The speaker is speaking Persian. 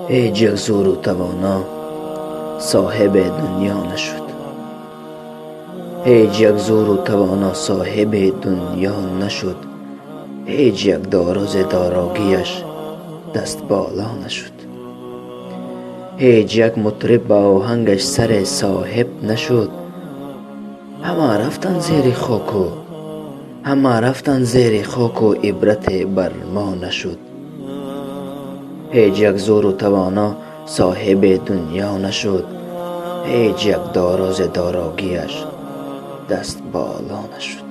هیچ یک زور و توانا صاحب دنیا نشد. هیچ یک زور و توانا صاحب دنیا نشد. هیچ یک دار ز داراگیش دست بالا نشد. هیچ یک مطرب با آهنگش سر صاحب نشد. همه رفتن زیر خاک و عبرت بر ما نشد. هیچ یک زور و توانا صاحب دنیا نشد. هیچ یک دار ز داراگیش دست بالا نشد.